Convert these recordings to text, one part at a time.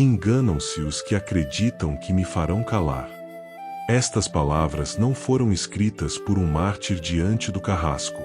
Enganam-se os que acreditam que me farão calar. Estas palavras não foram escritas por um mártir diante do carrasco,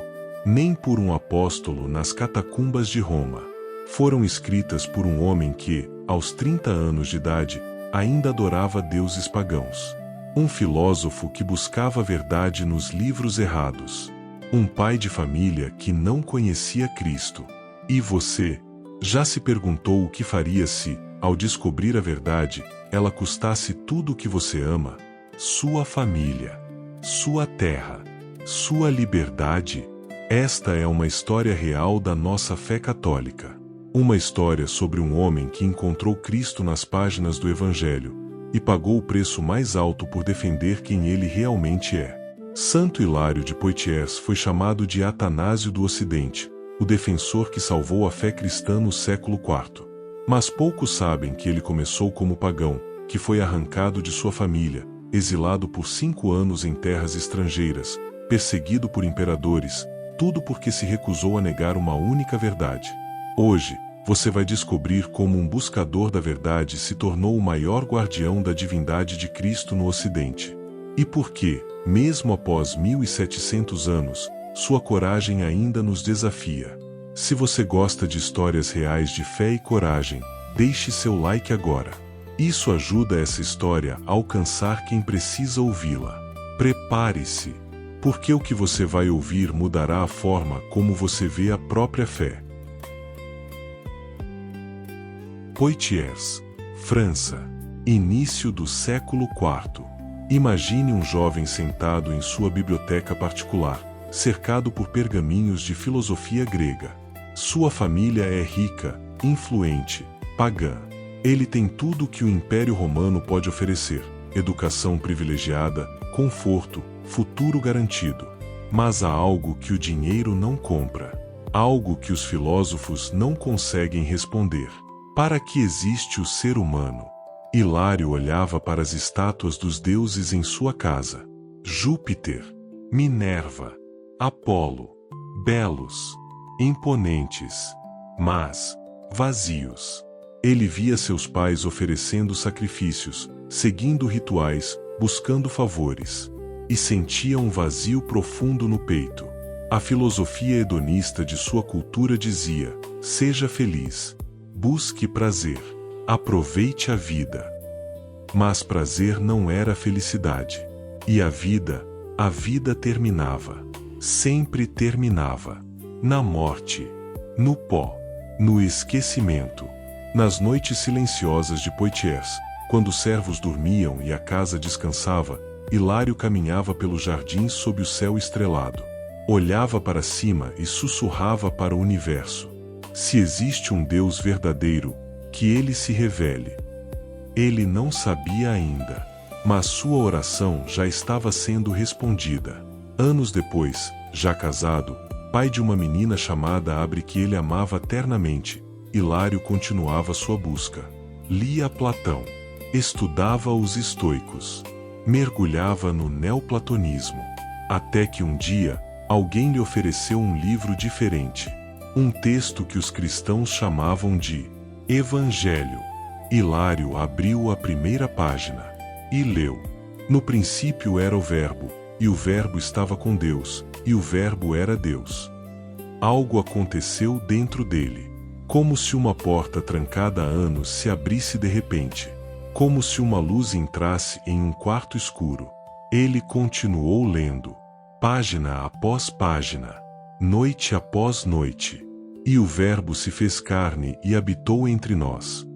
nem por um apóstolo nas catacumbas de Roma. Foram escritas por um homem que, aos 30 anos de idade, ainda adorava deuses pagãos. Um filósofo que buscava a verdade nos livros errados. Um pai de família que não conhecia Cristo. E você, já se perguntou o que faria se, ao descobrir a verdade, ela custasse tudo o que você ama? Sua família, sua terra, sua liberdade? Esta é uma história real da nossa fé católica. Uma história sobre um homem que encontrou Cristo nas páginas do Evangelho e pagou o preço mais alto por defender quem ele realmente é. Santo Hilário de Poitiers foi chamado de Atanásio do Ocidente, o defensor que salvou a fé cristã no século IV. Mas poucos sabem que ele começou como pagão, que foi arrancado de sua família, exilado por 5 anos em terras estrangeiras, perseguido por imperadores, tudo porque se recusou a negar uma única verdade. Hoje, você vai descobrir como um buscador da verdade se tornou o maior guardião da divindade de Cristo no Ocidente. E por que, mesmo após 1700 anos, sua coragem ainda nos desafia. Se você gosta de histórias reais de fé e coragem, deixe seu like agora. Isso ajuda essa história a alcançar quem precisa ouvi-la. Prepare-se, porque o que você vai ouvir mudará a forma como você vê a própria fé. Poitiers, França, início do século IV. Imagine um jovem sentado em sua biblioteca particular, cercado por pergaminhos de filosofia grega. Sua família é rica, influente, pagã. Ele tem tudo o que o Império Romano pode oferecer: educação privilegiada, conforto, futuro garantido. Mas há algo que o dinheiro não compra. Algo que os filósofos não conseguem responder. Para que existe o ser humano? Hilário olhava para as estátuas dos deuses em sua casa. Júpiter, Minerva, Apolo, belos, imponentes, mas vazios. Ele via seus pais oferecendo sacrifícios, seguindo rituais, buscando favores, e sentia um vazio profundo no peito. A filosofia hedonista de sua cultura dizia: seja feliz, busque prazer, aproveite a vida. Mas prazer não era felicidade. E a vida terminava. Sempre terminava. Na morte, no pó, no esquecimento. Nas noites silenciosas de Poitiers, quando os servos dormiam e a casa descansava, Hilário caminhava pelos jardins sob o céu estrelado. Olhava para cima e sussurrava para o universo: se existe um Deus verdadeiro, que ele se revele. Ele não sabia ainda, mas sua oração já estava sendo respondida. Anos depois, já casado, pai de uma menina chamada Abre que ele amava ternamente, Hilário continuava sua busca. Lia Platão, estudava os estoicos, mergulhava no neoplatonismo, até que um dia, alguém lhe ofereceu um livro diferente. Um texto que os cristãos chamavam de Evangelho. Hilário abriu a primeira página e leu. No princípio era o Verbo, e o Verbo estava com Deus, e o Verbo era Deus. Algo aconteceu dentro dele. Como se uma porta trancada há anos se abrisse de repente. Como se uma luz entrasse em um quarto escuro. Ele continuou lendo, página após página, noite após noite. E o Verbo se fez carne e habitou entre nós.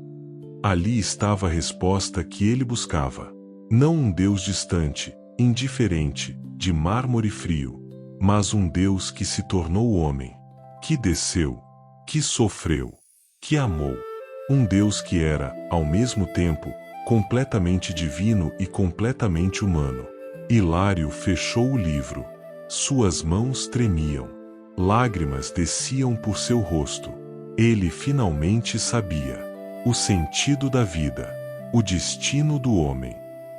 Ali estava a resposta que ele buscava. Não um Deus distante, indiferente, de mármore frio, mas um Deus que se tornou homem, que desceu, que sofreu, que amou. Um Deus que era, ao mesmo tempo, completamente divino e completamente humano. Hilário fechou o livro. Suas mãos tremiam. Lágrimas desciam por seu rosto. Ele finalmente sabia o sentido da vida, o destino do homem,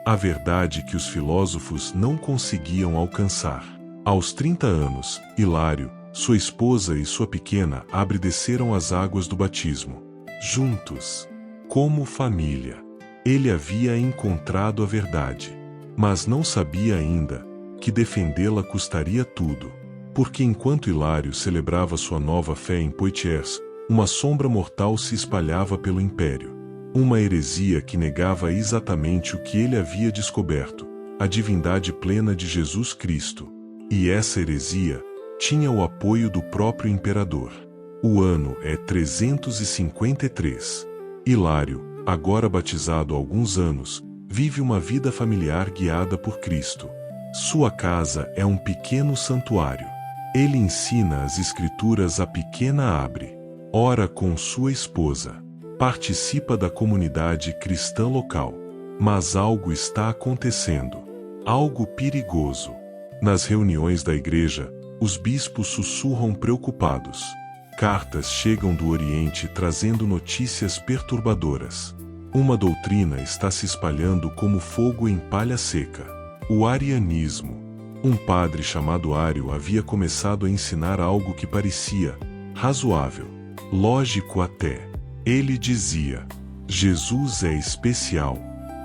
a verdade que os filósofos não conseguiam alcançar. Aos 30 anos, Hilário, sua esposa e sua pequena Abre desceram as águas do batismo. Juntos. como família. Ele havia encontrado a verdade, mas não sabia ainda que defendê-la custaria tudo, porque enquanto Hilário celebrava sua nova fé em Poitiers, uma sombra mortal se espalhava pelo império. Uma heresia que negava exatamente o que ele havia descoberto, a divindade plena de Jesus Cristo. E essa heresia tinha o apoio do próprio imperador. O ano é 353. Hilário, agora batizado há alguns anos, vive uma vida familiar guiada por Cristo. Sua casa é um pequeno santuário. Ele ensina as Escrituras à pequena Abre. Ora com sua esposa. Participa da comunidade cristã local. Mas algo está acontecendo. Algo perigoso. Nas reuniões da igreja, os bispos sussurram preocupados. Cartas chegam do Oriente trazendo notícias perturbadoras. Uma doutrina está se espalhando como fogo em palha seca. O arianismo. Um padre chamado Ário havia começado a ensinar algo que parecia razoável, lógico até. Ele dizia: Jesus é especial,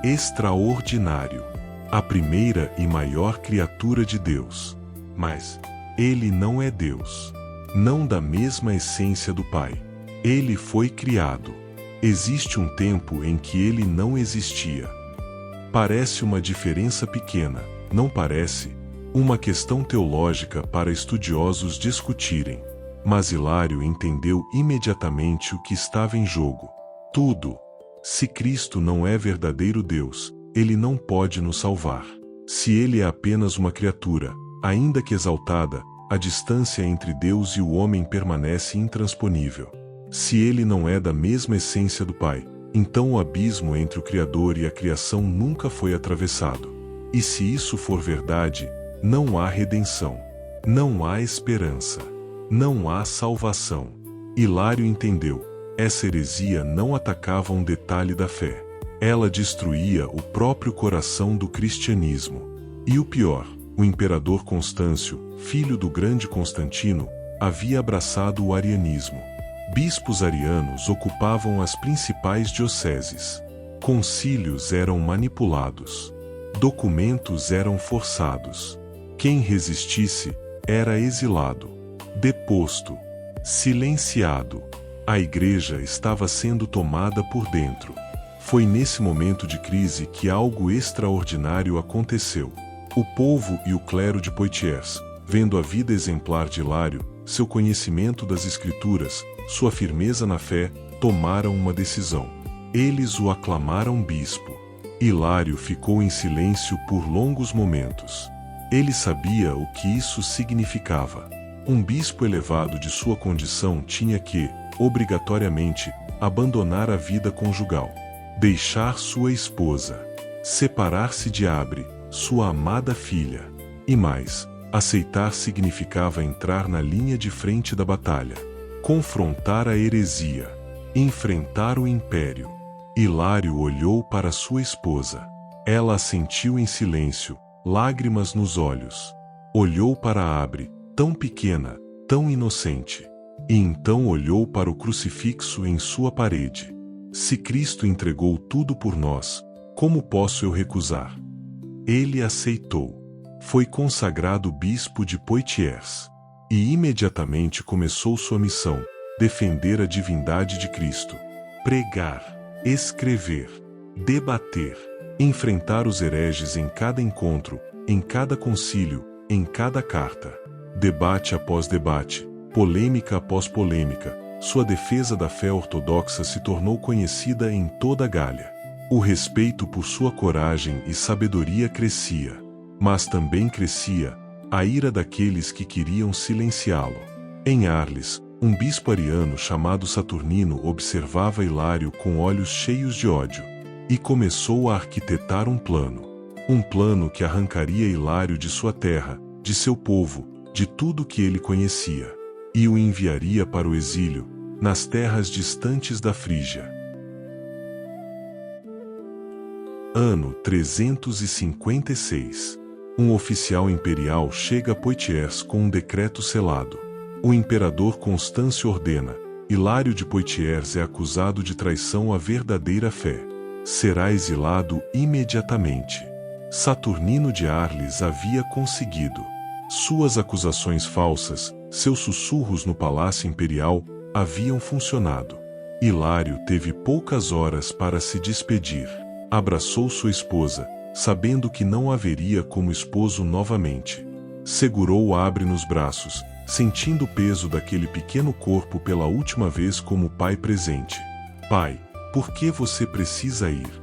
extraordinário, a primeira e maior criatura de Deus. Mas ele não é Deus. Não da mesma essência do Pai. Ele foi criado. Existe um tempo em que ele não existia. Parece uma diferença pequena, não parece? Uma questão teológica para estudiosos discutirem. Mas Hilário entendeu imediatamente o que estava em jogo. Tudo. Se Cristo não é verdadeiro Deus, ele não pode nos salvar. Se ele é apenas uma criatura, ainda que exaltada, a distância entre Deus e o homem permanece intransponível. Se ele não é da mesma essência do Pai, então o abismo entre o Criador e a criação nunca foi atravessado. E se isso for verdade, não há redenção, não há esperança, não há salvação. Hilário entendeu. Essa heresia não atacava um detalhe da fé. Ela destruía o próprio coração do cristianismo. E o pior, o imperador Constâncio, filho do grande Constantino, havia abraçado o arianismo. Bispos arianos ocupavam as principais dioceses. Concílios eram manipulados. Documentos eram forçados. Quem resistisse era exilado, deposto, silenciado. A igreja estava sendo tomada por dentro. Foi nesse momento de crise que algo extraordinário aconteceu. O povo e o clero de Poitiers, vendo a vida exemplar de Hilário, seu conhecimento das Escrituras, sua firmeza na fé, tomaram uma decisão. Eles o aclamaram bispo. Hilário ficou em silêncio por longos momentos. Ele sabia o que isso significava. Um bispo elevado de sua condição tinha que, obrigatoriamente, abandonar a vida conjugal, deixar sua esposa, separar-se de Abre, sua amada filha. E mais, aceitar significava entrar na linha de frente da batalha, confrontar a heresia, enfrentar o império. Hilário olhou para sua esposa. Ela assentiu em silêncio, lágrimas nos olhos. Olhou para Abre, tão pequena, tão inocente. E então olhou para o crucifixo em sua parede. Se Cristo entregou tudo por nós, como posso eu recusar? Ele aceitou. Foi consagrado bispo de Poitiers. E imediatamente começou sua missão: defender a divindade de Cristo. Pregar, escrever, debater, enfrentar os hereges em cada encontro, em cada concílio, em cada carta. Debate após debate, polêmica após polêmica, sua defesa da fé ortodoxa se tornou conhecida em toda a Gália. O respeito por sua coragem e sabedoria crescia, mas também crescia a ira daqueles que queriam silenciá-lo. Em Arles, um bispo ariano chamado Saturnino observava Hilário com olhos cheios de ódio, e começou a arquitetar um plano que arrancaria Hilário de sua terra, de seu povo, de tudo que ele conhecia, e o enviaria para o exílio, nas terras distantes da Frígia. Ano 356. Um oficial imperial chega a Poitiers com um decreto selado. O imperador Constâncio ordena: Hilário de Poitiers é acusado de traição à verdadeira fé. Será exilado imediatamente. Saturnino de Arles havia conseguido. Suas acusações falsas, seus sussurros no palácio imperial, haviam funcionado. Hilário teve poucas horas para se despedir. Abraçou sua esposa, sabendo que não haveria como esposo novamente. Segurou Abre nos braços, sentindo o peso daquele pequeno corpo pela última vez como pai presente. Pai, por que você precisa ir?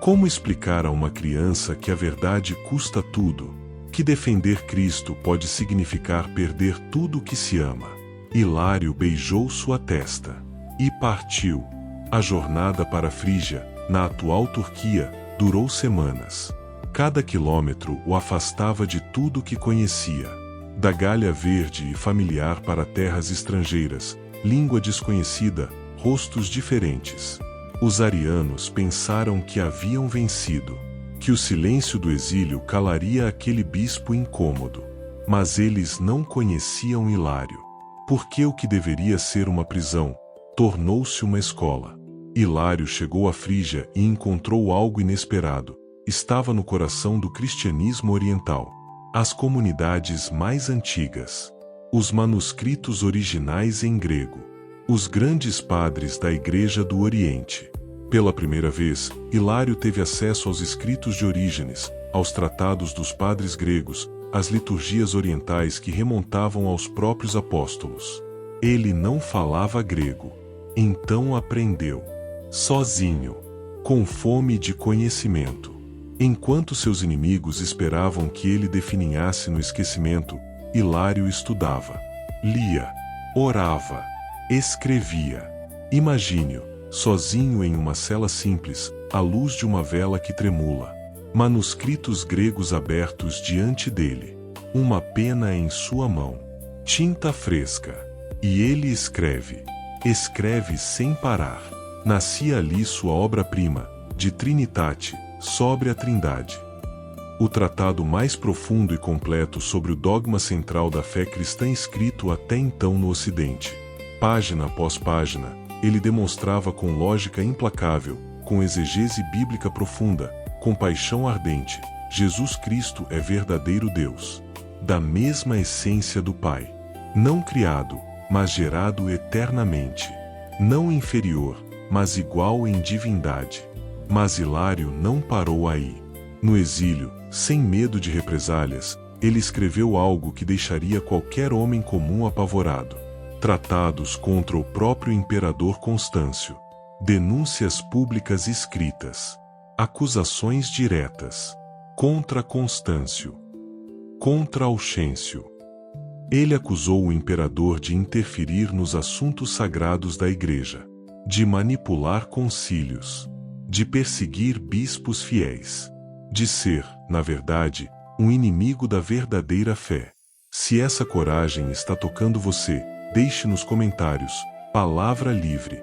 Como explicar a uma criança que a verdade custa tudo? Que defender Cristo pode significar perder tudo o que se ama? Hilário beijou sua testa e partiu. A jornada para a Frígia, na atual Turquia, durou semanas. Cada quilômetro o afastava de tudo que conhecia. Da Gália verde e familiar para terras estrangeiras, língua desconhecida, rostos diferentes. Os arianos pensaram que haviam vencido, que o silêncio do exílio calaria aquele bispo incômodo. Mas eles não conheciam Hilário. Porque o que deveria ser uma prisão, tornou-se uma escola. Hilário chegou à Frígia e encontrou algo inesperado. Estava no coração do cristianismo oriental. As comunidades mais antigas. Os manuscritos originais em grego. Os grandes padres da Igreja do Oriente. Pela primeira vez, Hilário teve acesso aos escritos de Orígenes, aos tratados dos padres gregos, às liturgias orientais que remontavam aos próprios apóstolos. Ele não falava grego. Então aprendeu. Sozinho. Com fome de conhecimento. Enquanto seus inimigos esperavam que ele definhasse no esquecimento, Hilário estudava, lia, orava, escrevia. Imagine-o, sozinho em uma cela simples, à luz de uma vela que tremula. Manuscritos gregos abertos diante dele. Uma pena em sua mão. Tinta fresca. E ele escreve. Escreve sem parar. Nascia ali sua obra-prima, de Trinitate, sobre a Trindade. O tratado mais profundo e completo sobre o dogma central da fé cristã escrito até então no Ocidente. Página após página, ele demonstrava com lógica implacável, com exegese bíblica profunda, com paixão ardente, Jesus Cristo é verdadeiro Deus, da mesma essência do Pai. Não criado, mas gerado eternamente. Não inferior, mas igual em divindade. Mas Hilário não parou aí. No exílio, sem medo de represálias, ele escreveu algo que deixaria qualquer homem comum apavorado. Tratados contra o próprio imperador Constâncio. Denúncias públicas escritas. Acusações diretas. Contra Constâncio. Contra Auxêncio. Ele acusou o imperador de interferir nos assuntos sagrados da Igreja, de manipular concílios, de perseguir bispos fiéis, de ser, na verdade, um inimigo da verdadeira fé. Se essa coragem está tocando você, deixe nos comentários, palavra livre.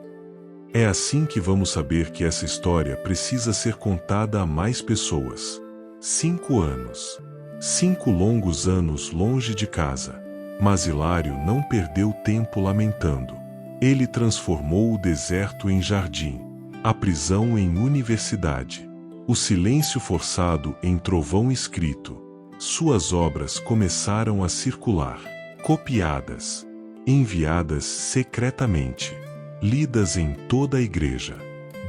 É assim que vamos saber que essa história precisa ser contada a mais pessoas. 5 anos. 5 longos anos longe de casa. Mas Hilário não perdeu tempo lamentando. Ele transformou o deserto em jardim, a prisão em universidade, o silêncio forçado em trovão escrito. Suas obras começaram a circular, copiadas, enviadas secretamente, lidas em toda a igreja.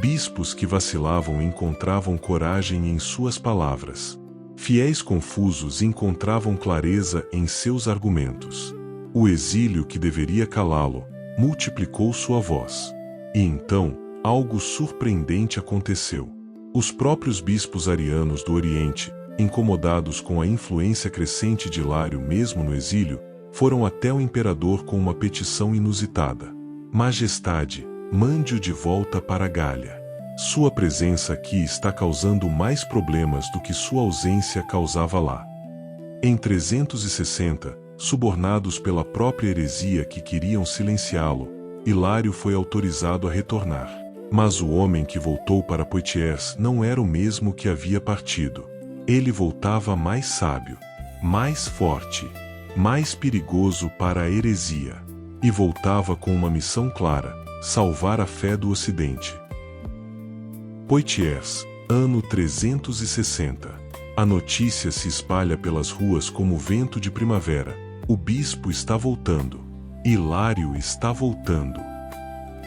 Bispos que vacilavam encontravam coragem em suas palavras. Fiéis confusos encontravam clareza em seus argumentos. O exílio que deveria calá-lo multiplicou sua voz. E então, algo surpreendente aconteceu. Os próprios bispos arianos do Oriente, incomodados com a influência crescente de Hilário mesmo no exílio, foram até o imperador com uma petição inusitada. Majestade, mande-o de volta para a Gália. Sua presença aqui está causando mais problemas do que sua ausência causava lá. Em 360, subornados pela própria heresia que queriam silenciá-lo, Hilário foi autorizado a retornar. Mas o homem que voltou para Poitiers não era o mesmo que havia partido. Ele voltava mais sábio, mais forte, mais perigoso para a heresia. e voltava com uma missão clara: salvar a fé do Ocidente. Poitiers, ano 360. A notícia se espalha pelas ruas como vento de primavera. O bispo está voltando. Hilário está voltando.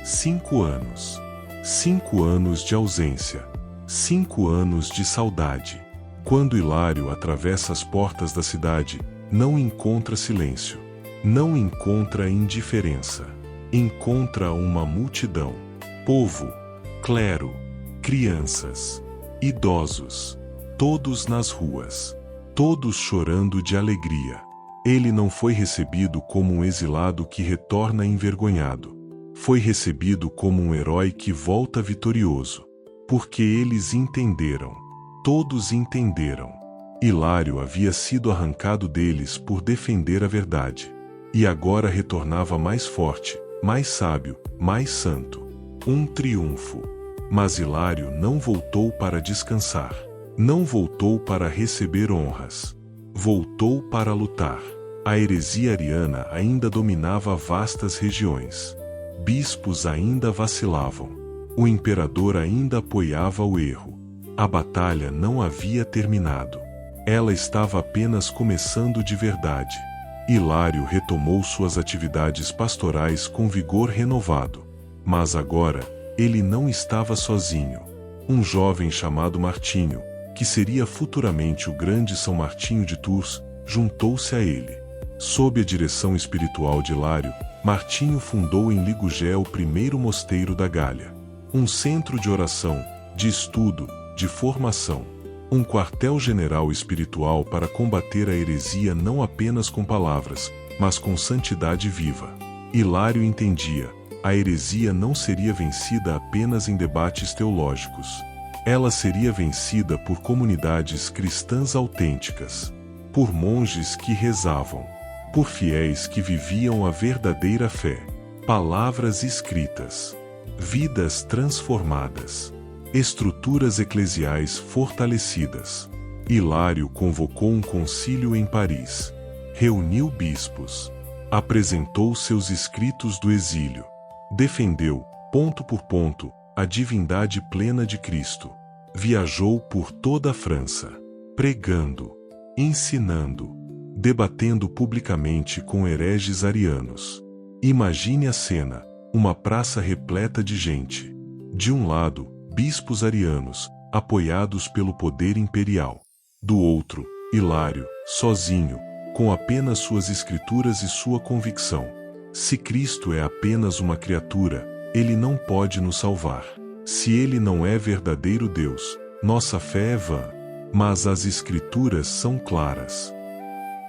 5 anos. 5 anos de ausência. 5 anos de saudade. Quando Hilário atravessa as portas da cidade, não encontra silêncio. Não encontra indiferença. Encontra uma multidão. Povo, clero, crianças, idosos, todos nas ruas, todos chorando de alegria. Ele não foi recebido como um exilado que retorna envergonhado. Foi recebido como um herói que volta vitorioso. Porque eles entenderam. Todos entenderam. Hilário havia sido arrancado deles por defender a verdade. E agora retornava mais forte, mais sábio, mais santo. Um triunfo. Mas Hilário não voltou para descansar. Não voltou para receber honras. Voltou para lutar. A heresia ariana ainda dominava vastas regiões. Bispos ainda vacilavam. O imperador ainda apoiava o erro. A batalha não havia terminado. Ela estava apenas começando de verdade. Hilário retomou suas atividades pastorais com vigor renovado. Mas agora, ele não estava sozinho. Um jovem chamado Martinho, que seria futuramente o grande São Martinho de Tours, juntou-se a ele. Sob a direção espiritual de Hilário, Martinho fundou em Ligugé o primeiro mosteiro da Gália. Um centro de oração, de estudo, de formação. Um quartel-general espiritual para combater a heresia não apenas com palavras, mas com santidade viva. Hilário entendia: a heresia não seria vencida apenas em debates teológicos. Ela seria vencida por comunidades cristãs autênticas, por monges que rezavam, por fiéis que viviam a verdadeira fé, palavras escritas, vidas transformadas, estruturas eclesiais fortalecidas. Hilário convocou um concílio em Paris, reuniu bispos, apresentou seus escritos do exílio, defendeu, ponto por ponto, a divindade plena de Cristo. Viajou por toda a França, pregando, ensinando, debatendo publicamente com hereges arianos. Imagine a cena: uma praça repleta de gente. De um lado, bispos arianos, apoiados pelo poder imperial. Do outro, Hilário, sozinho, com apenas suas escrituras e sua convicção. Se Cristo é apenas uma criatura, ele não pode nos salvar. Se ele não é verdadeiro Deus, nossa fé é vã. Mas as escrituras são claras.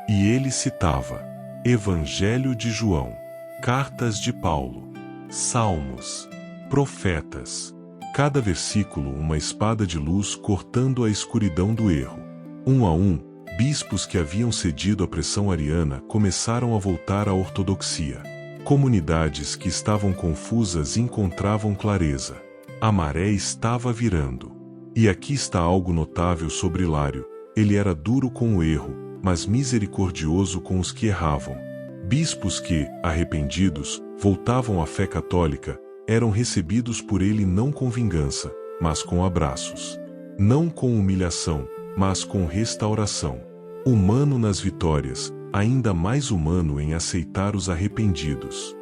E ele citava Evangelho de João, cartas de Paulo, salmos, profetas. Cada versículo uma espada de luz cortando a escuridão do erro. Um a um, bispos que haviam cedido à pressão ariana começaram a voltar à ortodoxia. Comunidades que estavam confusas encontravam clareza. A maré estava virando. E aqui está algo notável sobre Hilário: ele era duro com o erro, mas misericordioso com os que erravam. Bispos que, arrependidos, voltavam à fé católica, eram recebidos por ele não com vingança, mas com abraços. Não com humilhação, mas com restauração. Humano nas vitórias, ainda mais humano em aceitar os arrependidos.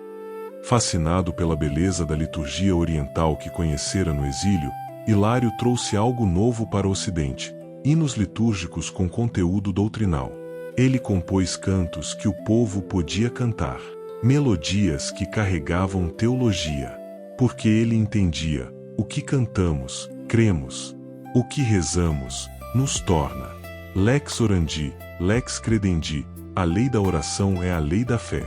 Fascinado pela beleza da liturgia oriental que conhecera no exílio, Hilário trouxe algo novo para o Ocidente: hinos litúrgicos com conteúdo doutrinal. Ele compôs cantos que o povo podia cantar, melodias que carregavam teologia. Porque ele entendia: o que cantamos, cremos. O que rezamos, nos torna. Lex orandi, lex credendi, a lei da oração é a lei da fé.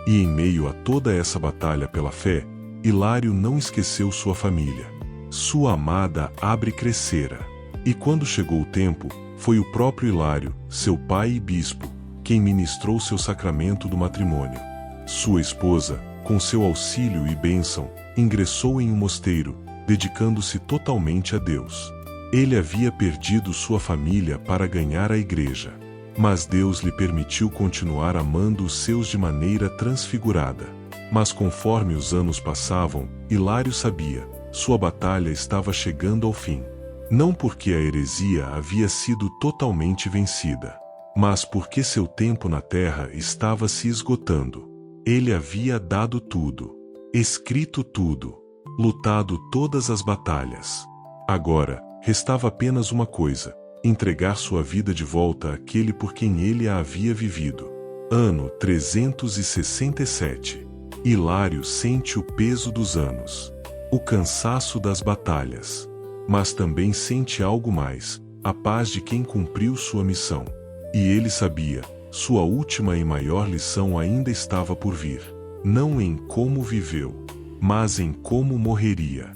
E em meio a toda essa batalha pela fé, Hilário não esqueceu sua família. Sua amada Abre crescera. E quando chegou o tempo, foi o próprio Hilário, seu pai e bispo, quem ministrou seu sacramento do matrimônio. Sua esposa, com seu auxílio e bênção, ingressou em um mosteiro, dedicando-se totalmente a Deus. Ele havia perdido sua família para ganhar a igreja. Mas Deus lhe permitiu continuar amando os seus de maneira transfigurada. Mas conforme os anos passavam, Hilário sabia, sua batalha estava chegando ao fim. Não porque a heresia havia sido totalmente vencida, mas porque seu tempo na terra estava se esgotando. Ele havia dado tudo, escrito tudo, lutado todas as batalhas. Agora, restava apenas uma coisa: entregar sua vida de volta àquele por quem ele a havia vivido. Ano 367. Hilário sente o peso dos anos, o cansaço das batalhas, mas também sente algo mais, a paz de quem cumpriu sua missão. E ele sabia, sua última e maior lição ainda estava por vir, não em como viveu, mas em como morreria.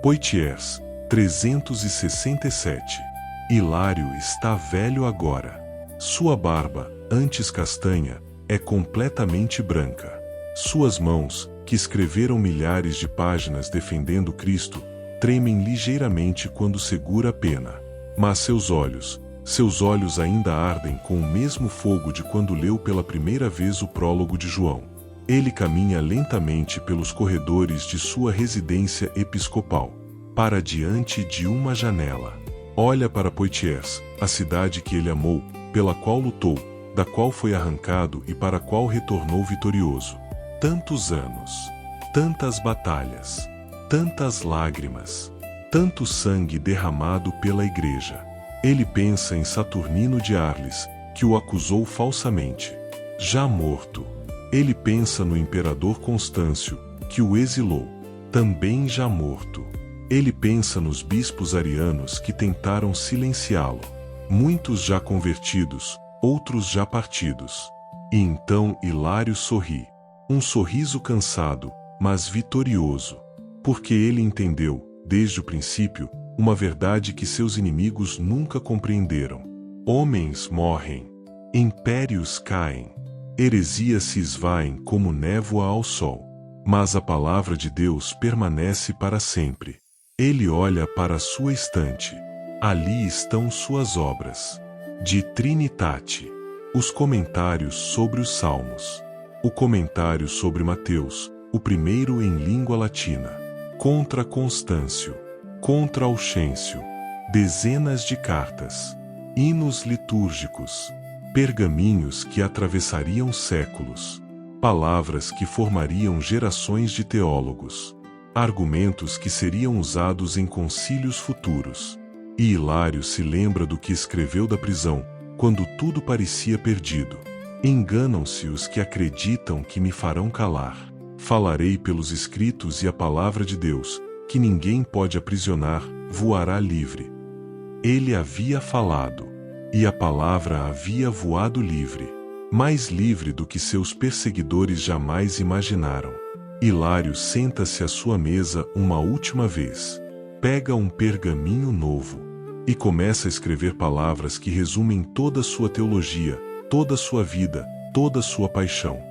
Poitiers, 367. Hilário está velho agora. Sua barba, antes castanha, é completamente branca. Suas mãos, que escreveram milhares de páginas defendendo Cristo, tremem ligeiramente quando segura a pena. Mas seus olhos ainda ardem com o mesmo fogo de quando leu pela primeira vez o prólogo de João. Ele caminha lentamente pelos corredores de sua residência episcopal, para diante de uma janela. Olha para Poitiers, a cidade que ele amou, pela qual lutou, da qual foi arrancado e para a qual retornou vitorioso. Tantos anos, tantas batalhas, tantas lágrimas, tanto sangue derramado pela igreja. Ele pensa em Saturnino de Arles, que o acusou falsamente, já morto. Ele pensa no imperador Constâncio, que o exilou, também já morto. Ele pensa nos bispos arianos que tentaram silenciá-lo, muitos já convertidos, outros já partidos. E então Hilário sorri, um sorriso cansado, mas vitorioso, porque ele entendeu, desde o princípio, uma verdade que seus inimigos nunca compreenderam. Homens morrem, impérios caem, heresias se esvaem como névoa ao sol, mas a palavra de Deus permanece para sempre. Ele olha para sua estante. Ali estão suas obras. De Trinitate. Os comentários sobre os Salmos. O comentário sobre Mateus, o primeiro em língua latina. Contra Constâncio. Contra Auxêncio. Dezenas de cartas. Hinos litúrgicos. Pergaminhos que atravessariam séculos. Palavras que formariam gerações de teólogos. Argumentos que seriam usados em concílios futuros. E Hilário se lembra do que escreveu da prisão, quando tudo parecia perdido. Enganam-se os que acreditam que me farão calar. Falarei pelos escritos e a palavra de Deus, que ninguém pode aprisionar, voará livre. Ele havia falado, e a palavra havia voado livre, mais livre do que seus perseguidores jamais imaginaram. Hilário senta-se à sua mesa uma última vez. Pega um pergaminho novo e começa a escrever palavras que resumem toda sua teologia, toda sua vida, toda sua paixão.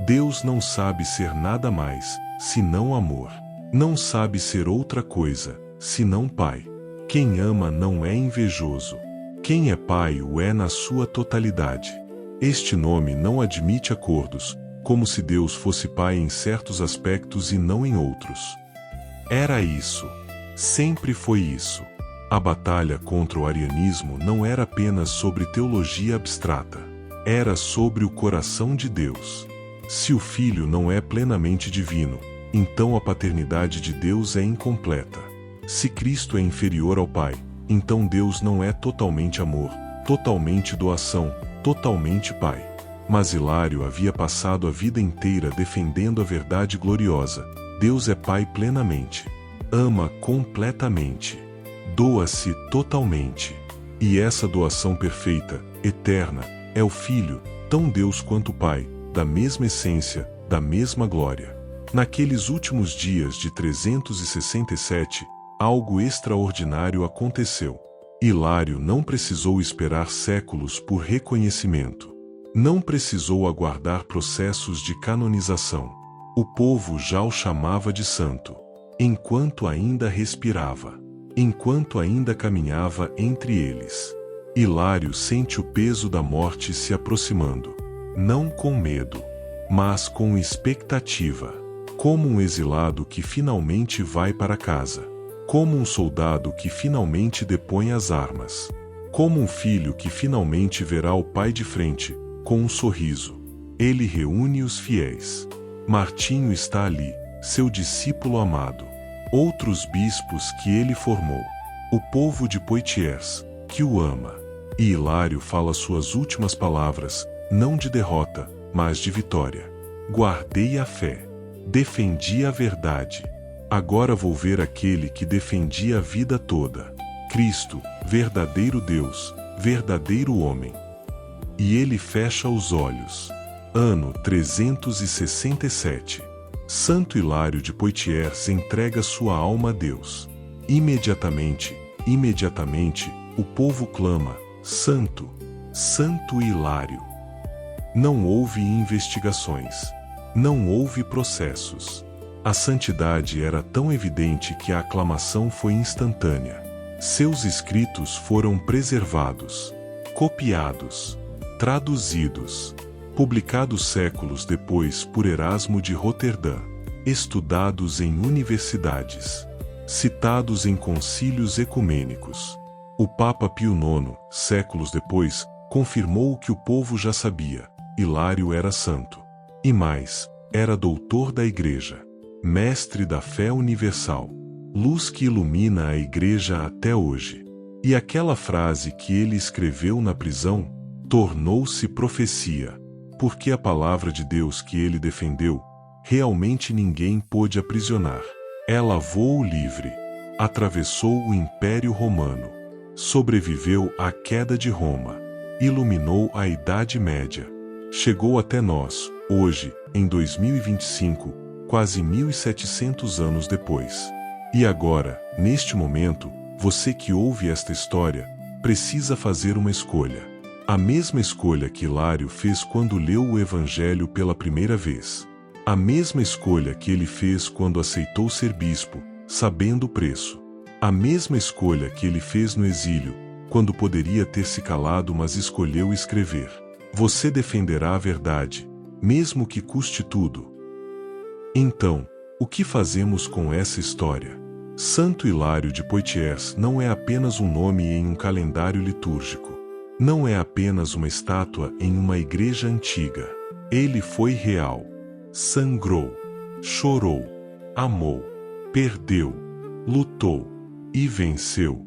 Deus não sabe ser nada mais, senão amor. Não sabe ser outra coisa, senão Pai. Quem ama não é invejoso. Quem é Pai o é na sua totalidade. Este nome não admite acordos, como se Deus fosse Pai em certos aspectos e não em outros. Era isso. Sempre foi isso. A batalha contra o arianismo não era apenas sobre teologia abstrata. Era sobre o coração de Deus. Se o Filho não é plenamente divino, então a paternidade de Deus é incompleta. Se Cristo é inferior ao Pai, então Deus não é totalmente amor, totalmente doação, totalmente Pai. Mas Hilário havia passado a vida inteira defendendo a verdade gloriosa. Deus é Pai plenamente. Ama completamente. Doa-se totalmente. E essa doação perfeita, eterna, é o Filho, tão Deus quanto Pai, da mesma essência, da mesma glória. Naqueles últimos dias de 367, algo extraordinário aconteceu. Hilário não precisou esperar séculos por reconhecimento. Não precisou aguardar processos de canonização. O povo já o chamava de santo. Enquanto ainda respirava, enquanto ainda caminhava entre eles. Hilário sente o peso da morte se aproximando. Não com medo, mas com expectativa. Como um exilado que finalmente vai para casa. Como um soldado que finalmente depõe as armas. Como um filho que finalmente verá o pai de frente, com um sorriso. Ele reúne os fiéis. Martinho está ali, seu discípulo amado. Outros bispos que ele formou. O povo de Poitiers, que o ama. E Hilário fala suas últimas palavras, não de derrota, mas de vitória. Guardei a fé. Defendi a verdade. Agora vou ver aquele que defendia a vida toda. Cristo, verdadeiro Deus, verdadeiro homem. E ele fecha os olhos. Ano 367. Santo Hilário de Poitiers entrega sua alma a Deus. Imediatamente, o povo clama: Santo, Santo Hilário. Não houve investigações. Não houve processos. A santidade era tão evidente que a aclamação foi instantânea. Seus escritos foram preservados, copiados, traduzidos, publicados séculos depois por Erasmo de Roterdã, estudados em universidades, citados em concílios ecumênicos. O Papa Pio IX, séculos depois, confirmou o que o povo já sabia: Hilário era santo. E mais, era doutor da Igreja, mestre da fé universal, luz que ilumina a Igreja até hoje. E aquela frase que ele escreveu na prisão tornou-se profecia, porque a palavra de Deus que ele defendeu, realmente ninguém pôde aprisionar. Ela voou livre, atravessou o Império Romano, sobreviveu à queda de Roma, iluminou a Idade Média, chegou até nós, hoje, em 2025, quase 1700 anos depois. E agora, neste momento, você que ouve esta história, precisa fazer uma escolha. A mesma escolha que Hilário fez quando leu o Evangelho pela primeira vez. A mesma escolha que ele fez quando aceitou ser bispo, sabendo o preço. A mesma escolha que ele fez no exílio, quando poderia ter se calado mas escolheu escrever. Você defenderá a verdade, mesmo que custe tudo. Então, o que fazemos com essa história? Santo Hilário de Poitiers não é apenas um nome em um calendário litúrgico. Não é apenas uma estátua em uma igreja antiga. Ele foi real. Sangrou, chorou, amou, perdeu, lutou e venceu.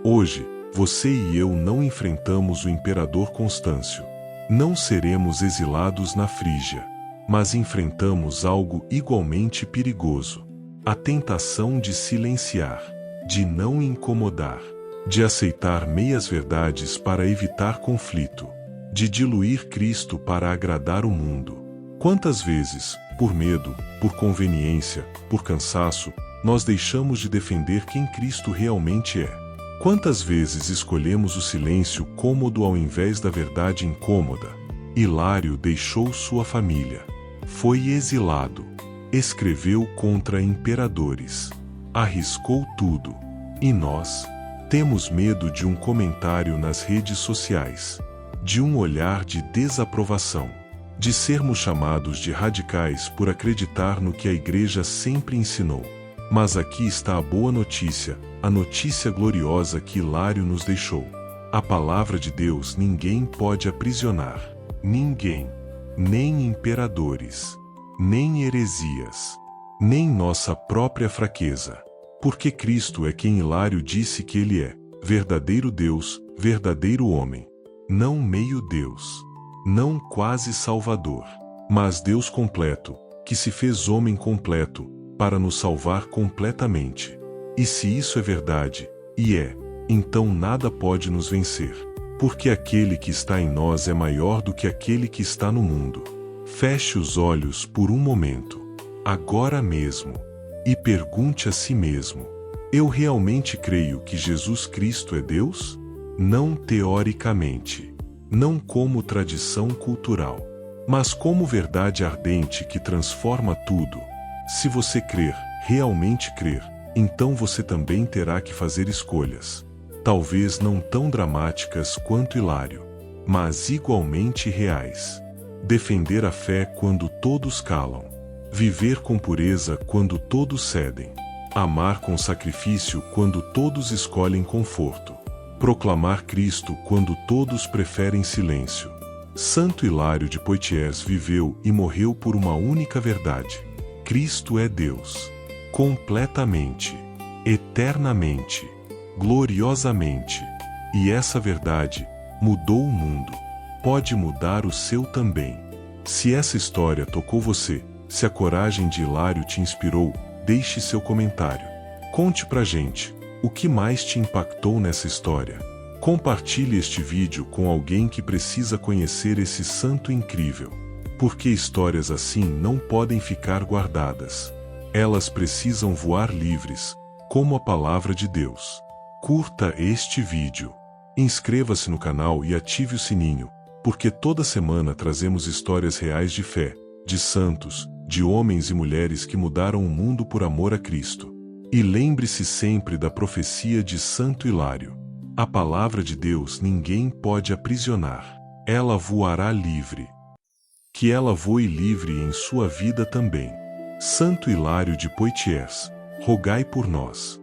Hoje, você e eu não enfrentamos o imperador Constâncio. Não seremos exilados na Frígia, mas enfrentamos algo igualmente perigoso: a tentação de silenciar, de não incomodar, de aceitar meias-verdades para evitar conflito, de diluir Cristo para agradar o mundo. Quantas vezes, por medo, por conveniência, por cansaço, nós deixamos de defender quem Cristo realmente é? Quantas vezes escolhemos o silêncio cômodo ao invés da verdade incômoda? Hilário deixou sua família, foi exilado, escreveu contra imperadores, arriscou tudo. E nós? Temos medo de um comentário nas redes sociais, de um olhar de desaprovação, de sermos chamados de radicais por acreditar no que a Igreja sempre ensinou. Mas aqui está a boa notícia, a notícia gloriosa que Hilário nos deixou. A palavra de Deus ninguém pode aprisionar. Ninguém. Nem imperadores. Nem heresias. Nem nossa própria fraqueza. Porque Cristo é quem Hilário disse que ele é: verdadeiro Deus, verdadeiro homem. Não meio Deus. Não quase Salvador. Mas Deus completo, que se fez homem completo, para nos salvar completamente. E se isso é verdade, e é, então nada pode nos vencer. Porque aquele que está em nós é maior do que aquele que está no mundo. Feche os olhos por um momento, agora mesmo, e pergunte a si mesmo: eu realmente creio que Jesus Cristo é Deus? Não teoricamente, não como tradição cultural, mas como verdade ardente que transforma tudo. Se você crer, realmente crer, então você também terá que fazer escolhas. Talvez não tão dramáticas quanto Hilário, mas igualmente reais. defender a fé quando todos calam, viver com pureza quando todos cedem, amar com sacrifício quando todos escolhem conforto, proclamar Cristo quando todos preferem silêncio. Santo Hilário de Poitiers viveu e morreu por uma única verdade: Cristo é Deus. Completamente, eternamente, gloriosamente. E essa verdade mudou o mundo. Pode mudar o seu também. Se essa história tocou você, se a coragem de Hilário te inspirou, deixe seu comentário. Conte pra gente, o que mais te impactou nessa história? Compartilhe este vídeo com alguém que precisa conhecer esse santo incrível. Porque histórias assim não podem ficar guardadas. Elas precisam voar livres, como a palavra de Deus. Curta este vídeo. Inscreva-se no canal e ative o sininho, porque toda semana trazemos histórias reais de fé, de santos, de homens e mulheres que mudaram o mundo por amor a Cristo. E lembre-se sempre da profecia de Santo Hilário. A palavra de Deus ninguém pode aprisionar. Ela voará livre. Que ela voe livre em sua vida também. Santo Hilário de Poitiers, rogai por nós.